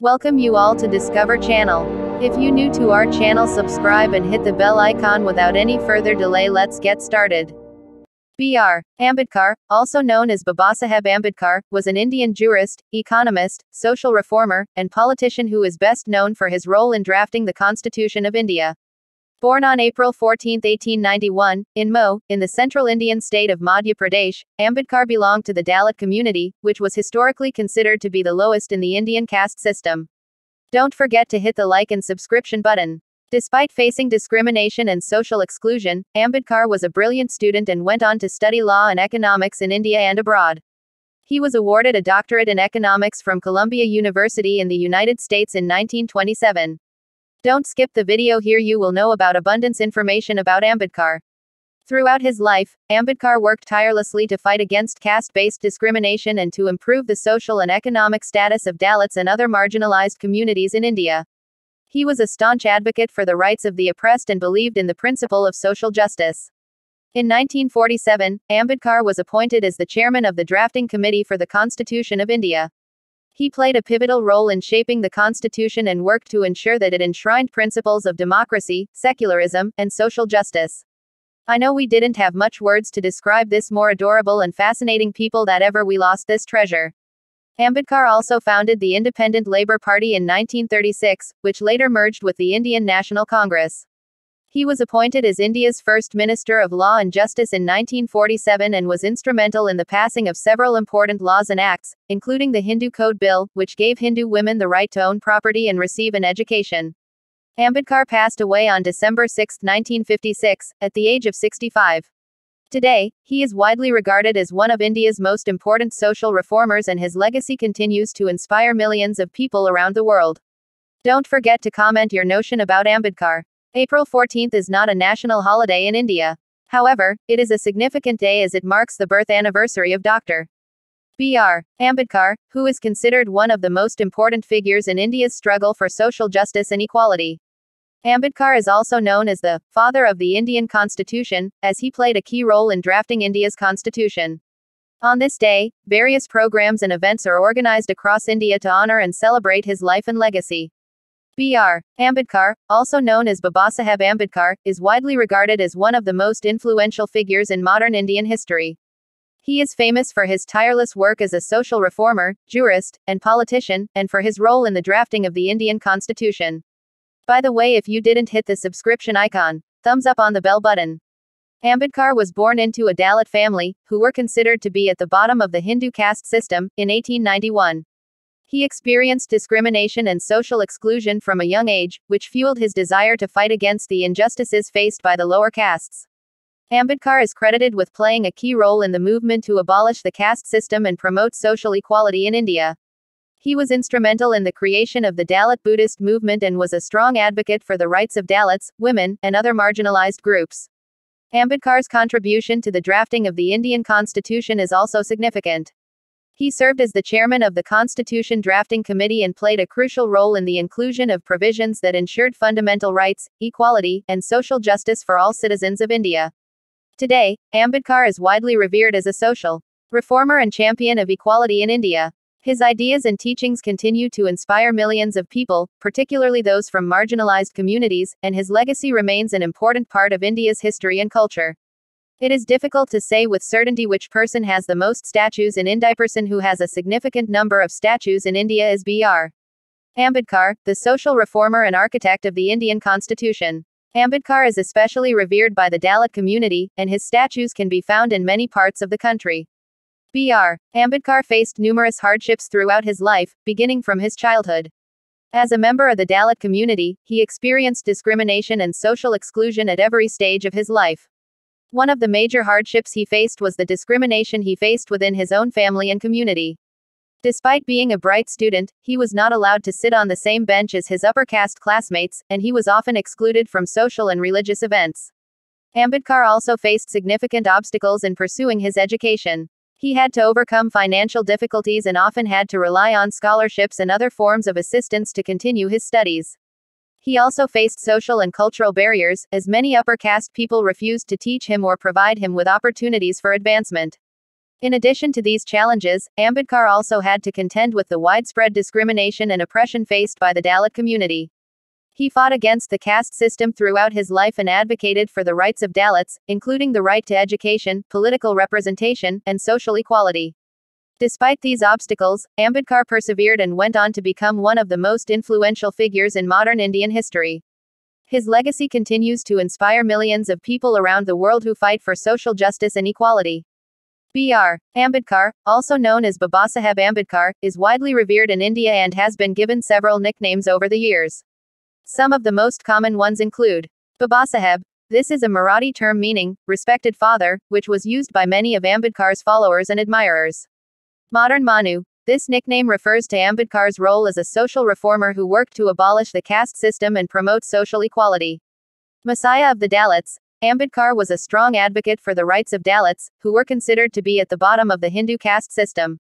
Welcome you all to Discover channel. If you new to our channel, subscribe and hit the bell icon. Without any further delay, let's get started. B.R. Ambedkar, also known as Babasaheb Ambedkar, was an Indian jurist, economist, social reformer, and politician who is best known for his role in drafting the Constitution of India. Born on April 14, 1891, in Mo, in the central Indian state of Madhya Pradesh, Ambedkar belonged to the Dalit community, which was historically considered to be the lowest in the Indian caste system. Don't forget to hit the like and subscription button. Despite facing discrimination and social exclusion, Ambedkar was a brilliant student and went on to study law and economics in India and abroad. He was awarded a doctorate in economics from Columbia University in the United States in 1927. Don't skip the video here, you will know about abundance information about Ambedkar. Throughout his life, Ambedkar worked tirelessly to fight against caste-based discrimination and to improve the social and economic status of Dalits and other marginalized communities in India. He was a staunch advocate for the rights of the oppressed and believed in the principle of social justice. In 1947, Ambedkar was appointed as the chairman of the drafting committee for the Constitution of India. He played a pivotal role in shaping the Constitution and worked to ensure that it enshrined principles of democracy, secularism, and social justice. I know we didn't have much words to describe this more adorable and fascinating people that ever we lost this treasure. Ambedkar also founded the Independent Labour Party in 1936, which later merged with the Indian National Congress. He was appointed as India's first Minister of Law and Justice in 1947 and was instrumental in the passing of several important laws and acts, including the Hindu Code Bill, which gave Hindu women the right to own property and receive an education. Ambedkar passed away on December 6, 1956, at the age of 65. Today, he is widely regarded as one of India's most important social reformers, and his legacy continues to inspire millions of people around the world. Don't forget to comment your notion about Ambedkar. April 14th is not a national holiday in India. However, it is a significant day as it marks the birth anniversary of Dr. B.R. Ambedkar, who is considered one of the most important figures in India's struggle for social justice and equality. Ambedkar is also known as the father of the Indian Constitution, as he played a key role in drafting India's constitution. On this day, various programs and events are organized across India to honor and celebrate his life and legacy. B.R. Ambedkar, also known as Babasaheb Ambedkar, is widely regarded as one of the most influential figures in modern Indian history. He is famous for his tireless work as a social reformer, jurist, and politician, and for his role in the drafting of the Indian Constitution. By the way, if you didn't hit the subscription icon, thumbs up on the bell button. Ambedkar was born into a Dalit family, who were considered to be at the bottom of the Hindu caste system, in 1891. He experienced discrimination and social exclusion from a young age, which fueled his desire to fight against the injustices faced by the lower castes. Ambedkar is credited with playing a key role in the movement to abolish the caste system and promote social equality in India. He was instrumental in the creation of the Dalit Buddhist movement and was a strong advocate for the rights of Dalits, women, and other marginalized groups. Ambedkar's contribution to the drafting of the Indian Constitution is also significant. He served as the chairman of the Constitution Drafting Committee and played a crucial role in the inclusion of provisions that ensured fundamental rights, equality, and social justice for all citizens of India. Today, Ambedkar is widely revered as a social reformer and champion of equality in India. His ideas and teachings continue to inspire millions of people, particularly those from marginalized communities, and his legacy remains an important part of India's history and culture. It is difficult to say with certainty which person has the most statues in India. The person who has a significant number of statues in India is B.R. Ambedkar, the social reformer and architect of the Indian Constitution. Ambedkar is especially revered by the Dalit community, and his statues can be found in many parts of the country. B.R. Ambedkar faced numerous hardships throughout his life, beginning from his childhood. As a member of the Dalit community, he experienced discrimination and social exclusion at every stage of his life. One of the major hardships he faced was the discrimination he faced within his own family and community. Despite being a bright student, he was not allowed to sit on the same bench as his upper caste classmates, and he was often excluded from social and religious events. Ambedkar also faced significant obstacles in pursuing his education. He had to overcome financial difficulties and often had to rely on scholarships and other forms of assistance to continue his studies. He also faced social and cultural barriers, as many upper caste people refused to teach him or provide him with opportunities for advancement. In addition to these challenges, Ambedkar also had to contend with the widespread discrimination and oppression faced by the Dalit community. He fought against the caste system throughout his life and advocated for the rights of Dalits, including the right to education, political representation, and social equality. Despite these obstacles, Ambedkar persevered and went on to become one of the most influential figures in modern Indian history. His legacy continues to inspire millions of people around the world who fight for social justice and equality. B.R. Ambedkar, also known as Babasaheb Ambedkar, is widely revered in India and has been given several nicknames over the years. Some of the most common ones include Babasaheb. This is a Marathi term meaning respected father, which was used by many of Ambedkar's followers and admirers. Modern Manu. This nickname refers to Ambedkar's role as a social reformer who worked to abolish the caste system and promote social equality. Messiah of the Dalits. Ambedkar was a strong advocate for the rights of Dalits, who were considered to be at the bottom of the Hindu caste system.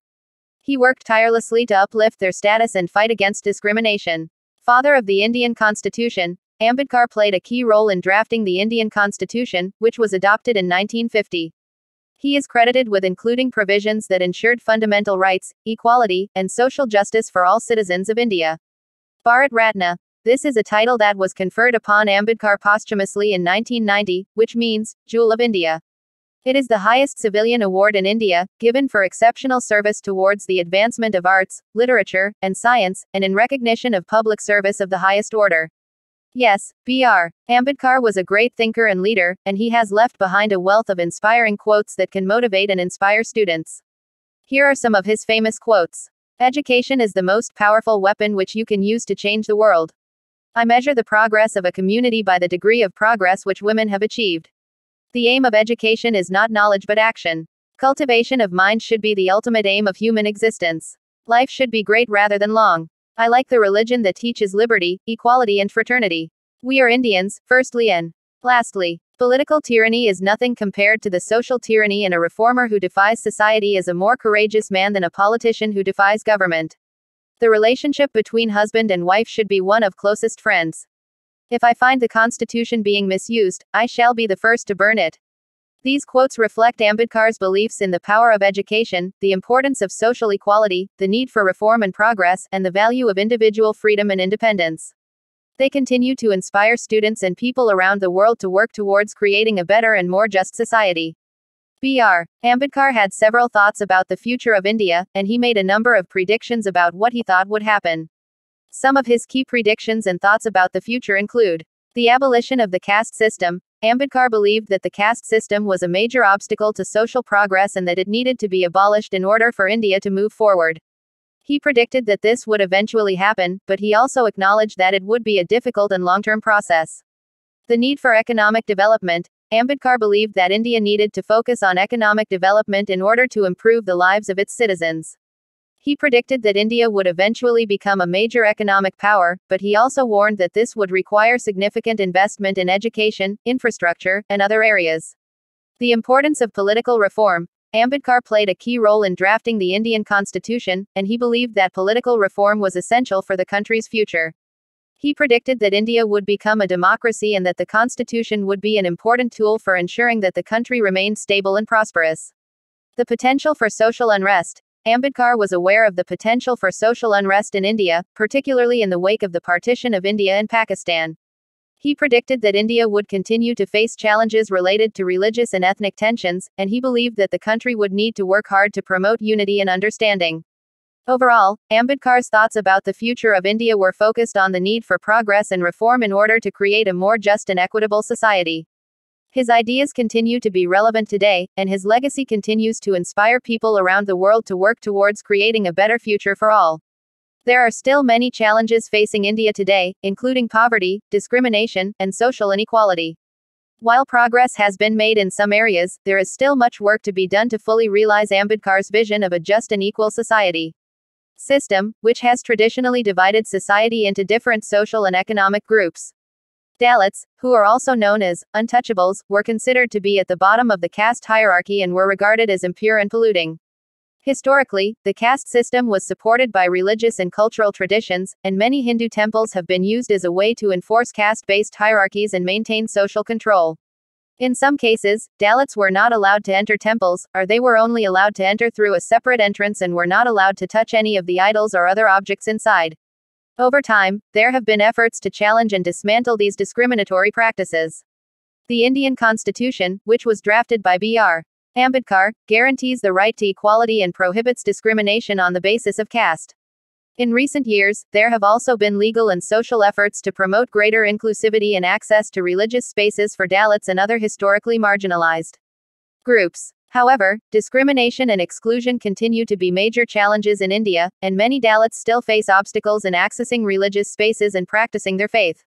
He worked tirelessly to uplift their status and fight against discrimination. Father of the Indian Constitution. Ambedkar played a key role in drafting the Indian Constitution, which was adopted in 1950. He is credited with including provisions that ensured fundamental rights, equality, and social justice for all citizens of India. Bharat Ratna. This is a title that was conferred upon Ambedkar posthumously in 1990, which means Jewel of India. It is the highest civilian award in India, given for exceptional service towards the advancement of arts, literature, and science, and in recognition of public service of the highest order. Yes, B.R. Ambedkar was a great thinker and leader, and he has left behind a wealth of inspiring quotes that can motivate and inspire students. Here are some of his famous quotes. Education is the most powerful weapon which you can use to change the world. I measure the progress of a community by the degree of progress which women have achieved. The aim of education is not knowledge but action. Cultivation of mind should be the ultimate aim of human existence. Life should be great rather than long. I like the religion that teaches liberty, equality and fraternity. We are Indians, firstly and lastly. Political tyranny is nothing compared to the social tyranny, and a reformer who defies society is a more courageous man than a politician who defies government. The relationship between husband and wife should be one of closest friends. If I find the Constitution being misused, I shall be the first to burn it. These quotes reflect Ambedkar's beliefs in the power of education, the importance of social equality, the need for reform and progress, and the value of individual freedom and independence. They continue to inspire students and people around the world to work towards creating a better and more just society. B.R. Ambedkar had several thoughts about the future of India, and he made a number of predictions about what he thought would happen. Some of his key predictions and thoughts about the future include the abolition of the caste system. Ambedkar believed that the caste system was a major obstacle to social progress and that it needed to be abolished in order for India to move forward. He predicted that this would eventually happen, but he also acknowledged that it would be a difficult and long-term process. The need for economic development. Ambedkar believed that India needed to focus on economic development in order to improve the lives of its citizens. He predicted that India would eventually become a major economic power, but he also warned that this would require significant investment in education, infrastructure, and other areas. The importance of political reform. Ambedkar played a key role in drafting the Indian Constitution, and he believed that political reform was essential for the country's future. He predicted that India would become a democracy and that the Constitution would be an important tool for ensuring that the country remained stable and prosperous. The potential for social unrest. Ambedkar was aware of the potential for social unrest in India, particularly in the wake of the partition of India and Pakistan. He predicted that India would continue to face challenges related to religious and ethnic tensions, and he believed that the country would need to work hard to promote unity and understanding. Overall, Ambedkar's thoughts about the future of India were focused on the need for progress and reform in order to create a more just and equitable society. His ideas continue to be relevant today, and his legacy continues to inspire people around the world to work towards creating a better future for all. There are still many challenges facing India today, including poverty, discrimination, and social inequality. While progress has been made in some areas, there is still much work to be done to fully realize Ambedkar's vision of a just and equal society. System, which has traditionally divided society into different social and economic groups. Dalits, who are also known as untouchables, were considered to be at the bottom of the caste hierarchy and were regarded as impure and polluting. Historically, the caste system was supported by religious and cultural traditions, and many Hindu temples have been used as a way to enforce caste-based hierarchies and maintain social control. In some cases, Dalits were not allowed to enter temples, or they were only allowed to enter through a separate entrance and were not allowed to touch any of the idols or other objects inside. Over time, there have been efforts to challenge and dismantle these discriminatory practices. The Indian Constitution, which was drafted by Bhimrao Ambedkar, guarantees the right to equality and prohibits discrimination on the basis of caste. In recent years, there have also been legal and social efforts to promote greater inclusivity and access to religious spaces for Dalits and other historically marginalized groups. However, discrimination and exclusion continue to be major challenges in India, and many Dalits still face obstacles in accessing religious spaces and practicing their faith.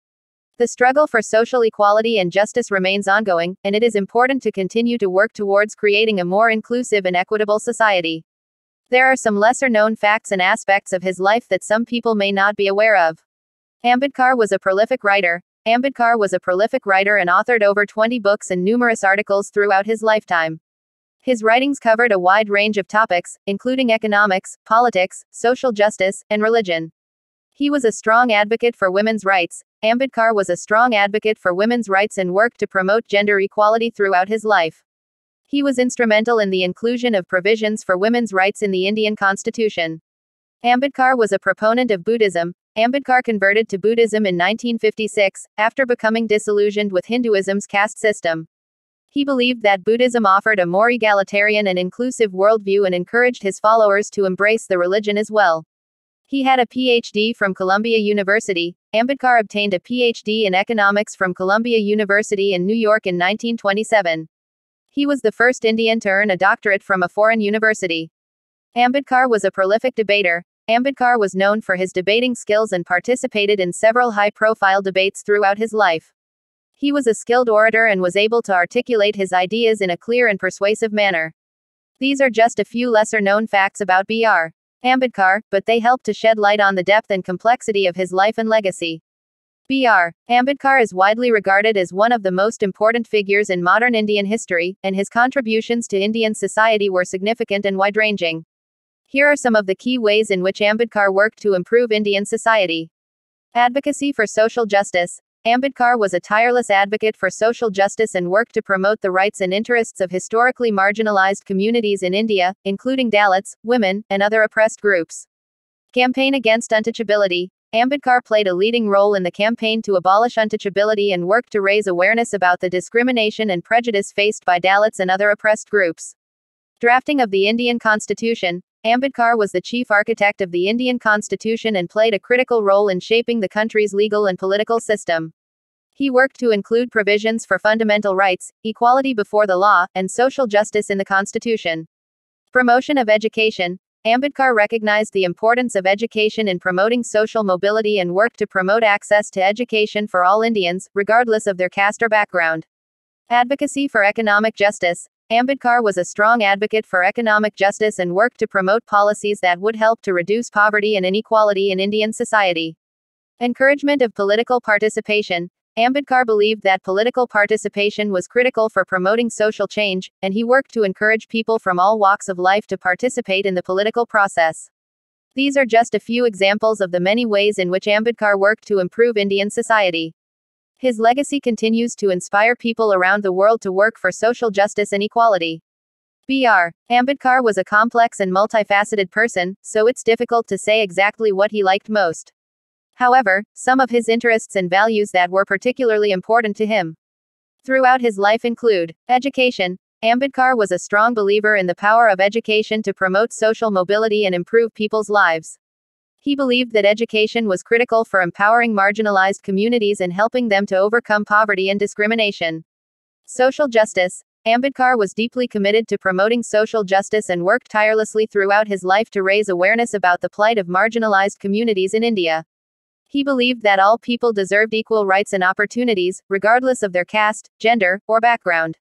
The struggle for social equality and justice remains ongoing, and it is important to continue to work towards creating a more inclusive and equitable society. There are some lesser-known facts and aspects of his life that some people may not be aware of. Ambedkar was a prolific writer. Ambedkar was a prolific writer and authored over 20 books and numerous articles throughout his lifetime. His writings covered a wide range of topics, including economics, politics, social justice, and religion. He was a strong advocate for women's rights. Ambedkar was a strong advocate for women's rights and worked to promote gender equality throughout his life. He was instrumental in the inclusion of provisions for women's rights in the Indian Constitution. Ambedkar was a proponent of Buddhism. Ambedkar converted to Buddhism in 1956, after becoming disillusioned with Hinduism's caste system. He believed that Buddhism offered a more egalitarian and inclusive worldview and encouraged his followers to embrace the religion as well. He had a PhD from Columbia University. Ambedkar obtained a PhD in economics from Columbia University in New York in 1927. He was the first Indian to earn a doctorate from a foreign university. Ambedkar was a prolific debater. Ambedkar was known for his debating skills and participated in several high-profile debates throughout his life. He was a skilled orator and was able to articulate his ideas in a clear and persuasive manner. These are just a few lesser-known facts about Bhimrao Ambedkar, but they help to shed light on the depth and complexity of his life and legacy. Bhimrao Ambedkar is widely regarded as one of the most important figures in modern Indian history, and his contributions to Indian society were significant and wide-ranging. Here are some of the key ways in which Ambedkar worked to improve Indian society. Advocacy for social justice. Ambedkar was a tireless advocate for social justice and worked to promote the rights and interests of historically marginalized communities in India, including Dalits, women, and other oppressed groups. Campaign against untouchability. Ambedkar played a leading role in the campaign to abolish untouchability and worked to raise awareness about the discrimination and prejudice faced by Dalits and other oppressed groups. Drafting of the Indian Constitution. Ambedkar was the chief architect of the Indian Constitution and played a critical role in shaping the country's legal and political system. He worked to include provisions for fundamental rights, equality before the law, and social justice in the Constitution. Promotion of education. Ambedkar recognized the importance of education in promoting social mobility and worked to promote access to education for all Indians, regardless of their caste or background. Advocacy for economic justice. Ambedkar was a strong advocate for economic justice and worked to promote policies that would help to reduce poverty and inequality in Indian society. Encouragement of political participation. Ambedkar believed that political participation was critical for promoting social change, and he worked to encourage people from all walks of life to participate in the political process. These are just a few examples of the many ways in which Ambedkar worked to improve Indian society. His legacy continues to inspire people around the world to work for social justice and equality. Bhimrao Ambedkar was a complex and multifaceted person, so it's difficult to say exactly what he liked most. However, some of his interests and values that were particularly important to him throughout his life include education. Ambedkar was a strong believer in the power of education to promote social mobility and improve people's lives. He believed that education was critical for empowering marginalized communities and helping them to overcome poverty and discrimination. Social justice. Ambedkar was deeply committed to promoting social justice and worked tirelessly throughout his life to raise awareness about the plight of marginalized communities in India. He believed that all people deserved equal rights and opportunities, regardless of their caste, gender, or background.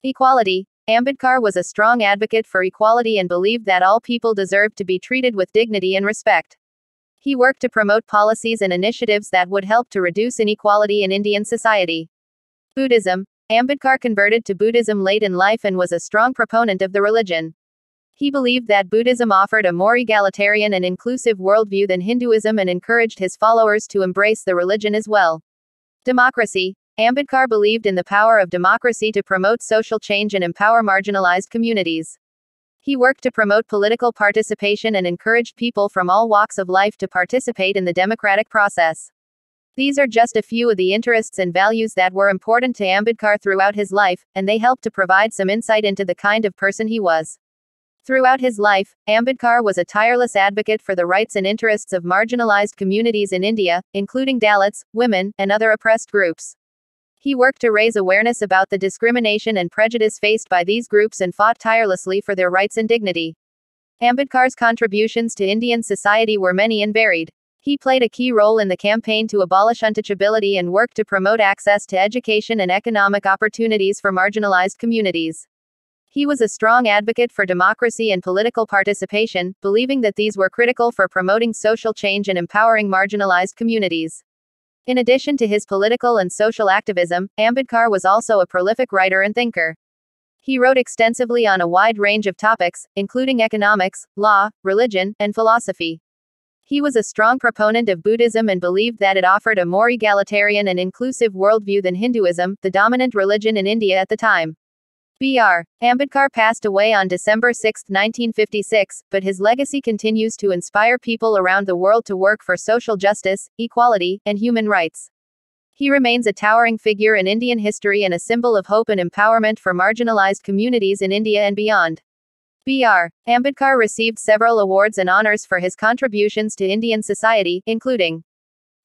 Equality. Ambedkar was a strong advocate for equality and believed that all people deserved to be treated with dignity and respect. He worked to promote policies and initiatives that would help to reduce inequality in Indian society. Buddhism. Ambedkar converted to Buddhism late in life and was a strong proponent of the religion. He believed that Buddhism offered a more egalitarian and inclusive worldview than Hinduism and encouraged his followers to embrace the religion as well. Democracy. Ambedkar believed in the power of democracy to promote social change and empower marginalized communities. He worked to promote political participation and encouraged people from all walks of life to participate in the democratic process. These are just a few of the interests and values that were important to Ambedkar throughout his life, and they help to provide some insight into the kind of person he was. Throughout his life, Ambedkar was a tireless advocate for the rights and interests of marginalized communities in India, including Dalits, women, and other oppressed groups. He worked to raise awareness about the discrimination and prejudice faced by these groups and fought tirelessly for their rights and dignity. Ambedkar's contributions to Indian society were many and varied. He played a key role in the campaign to abolish untouchability and worked to promote access to education and economic opportunities for marginalized communities. He was a strong advocate for democracy and political participation, believing that these were critical for promoting social change and empowering marginalized communities. In addition to his political and social activism, Ambedkar was also a prolific writer and thinker. He wrote extensively on a wide range of topics, including economics, law, religion, and philosophy. He was a strong proponent of Buddhism and believed that it offered a more egalitarian and inclusive worldview than Hinduism, the dominant religion in India at the time. Br. Ambedkar passed away on December 6, 1956, but his legacy continues to inspire people around the world to work for social justice, equality, and human rights. He remains a towering figure in Indian history and a symbol of hope and empowerment for marginalized communities in India and beyond. Br. Ambedkar received several awards and honors for his contributions to Indian society, including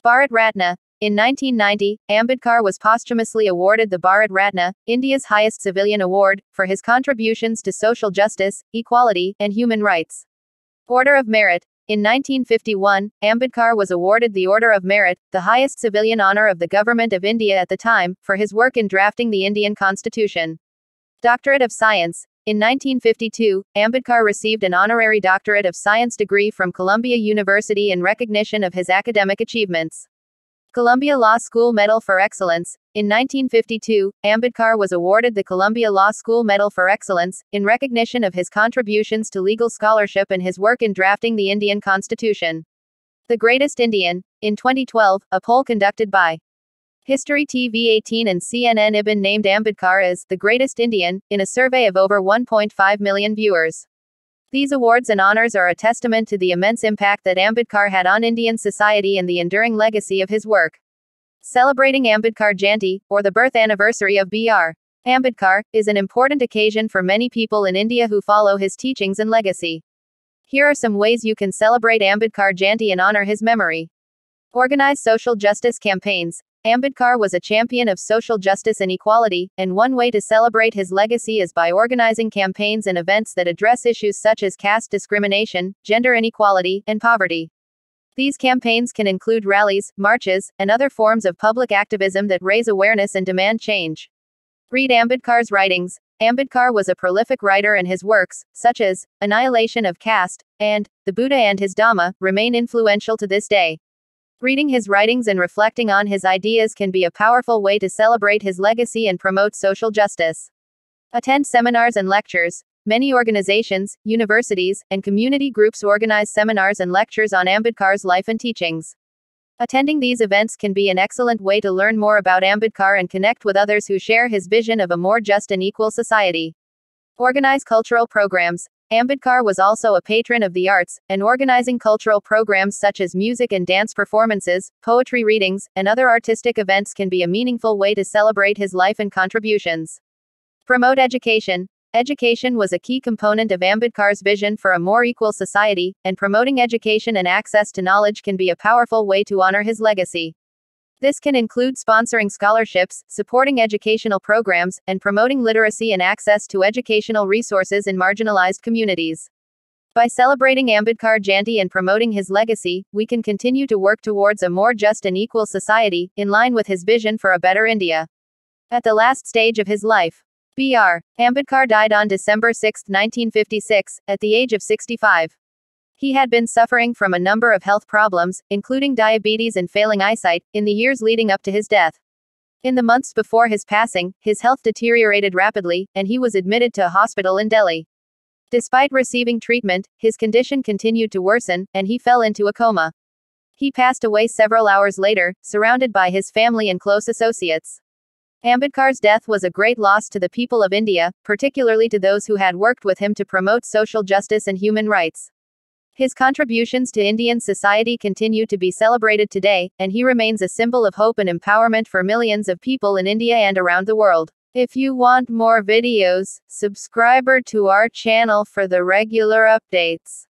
Bharat Ratna. In 1990, Ambedkar was posthumously awarded the Bharat Ratna, India's highest civilian award, for his contributions to social justice, equality, and human rights. Order of Merit. In 1951, Ambedkar was awarded the Order of Merit, the highest civilian honor of the Government of India at the time, for his work in drafting the Indian Constitution. Doctorate of Science. In 1952, Ambedkar received an honorary Doctorate of Science degree from Columbia University in recognition of his academic achievements. Columbia Law School Medal for Excellence. In 1952, Ambedkar was awarded the Columbia Law School Medal for Excellence, in recognition of his contributions to legal scholarship and his work in drafting the Indian Constitution. The Greatest Indian. In 2012, a poll conducted by History TV18 and CNN Ibn named Ambedkar as the Greatest Indian, in a survey of over 1.5 million viewers. These awards and honors are a testament to the immense impact that Ambedkar had on Indian society and the enduring legacy of his work. Celebrating Ambedkar Jayanti, or the birth anniversary of Br. Ambedkar, is an important occasion for many people in India who follow his teachings and legacy. Here are some ways you can celebrate Ambedkar Jayanti and honor his memory. Organize social justice campaigns. Ambedkar was a champion of social justice and equality, and one way to celebrate his legacy is by organizing campaigns and events that address issues such as caste discrimination, gender inequality, and poverty. These campaigns can include rallies, marches, and other forms of public activism that raise awareness and demand change. Read Ambedkar's writings. Ambedkar was a prolific writer, and his works, such as Annihilation of Caste and The Buddha and His Dhamma, remain influential to this day. Reading his writings and reflecting on his ideas can be a powerful way to celebrate his legacy and promote social justice. Attend seminars and lectures. Many organizations, universities, and community groups organize seminars and lectures on Ambedkar's life and teachings. Attending these events can be an excellent way to learn more about Ambedkar and connect with others who share his vision of a more just and equal society. Organize cultural programs. Ambedkar was also a patron of the arts, and organizing cultural programs such as music and dance performances, poetry readings, and other artistic events can be a meaningful way to celebrate his life and contributions. Promote education. Education was a key component of Ambedkar's vision for a more equal society, and promoting education and access to knowledge can be a powerful way to honor his legacy. This can include sponsoring scholarships, supporting educational programs, and promoting literacy and access to educational resources in marginalized communities. By celebrating Ambedkar Jayanti and promoting his legacy, we can continue to work towards a more just and equal society, in line with his vision for a better India. At the last stage of his life, Br. Ambedkar died on December 6, 1956, at the age of 65. He had been suffering from a number of health problems, including diabetes and failing eyesight, in the years leading up to his death. In the months before his passing, his health deteriorated rapidly, and he was admitted to a hospital in Delhi. Despite receiving treatment, his condition continued to worsen, and he fell into a coma. He passed away several hours later, surrounded by his family and close associates. Ambedkar's death was a great loss to the people of India, particularly to those who had worked with him to promote social justice and human rights. His contributions to Indian society continue to be celebrated today, and he remains a symbol of hope and empowerment for millions of people in India and around the world. If you want more videos, subscribe to our channel for the regular updates.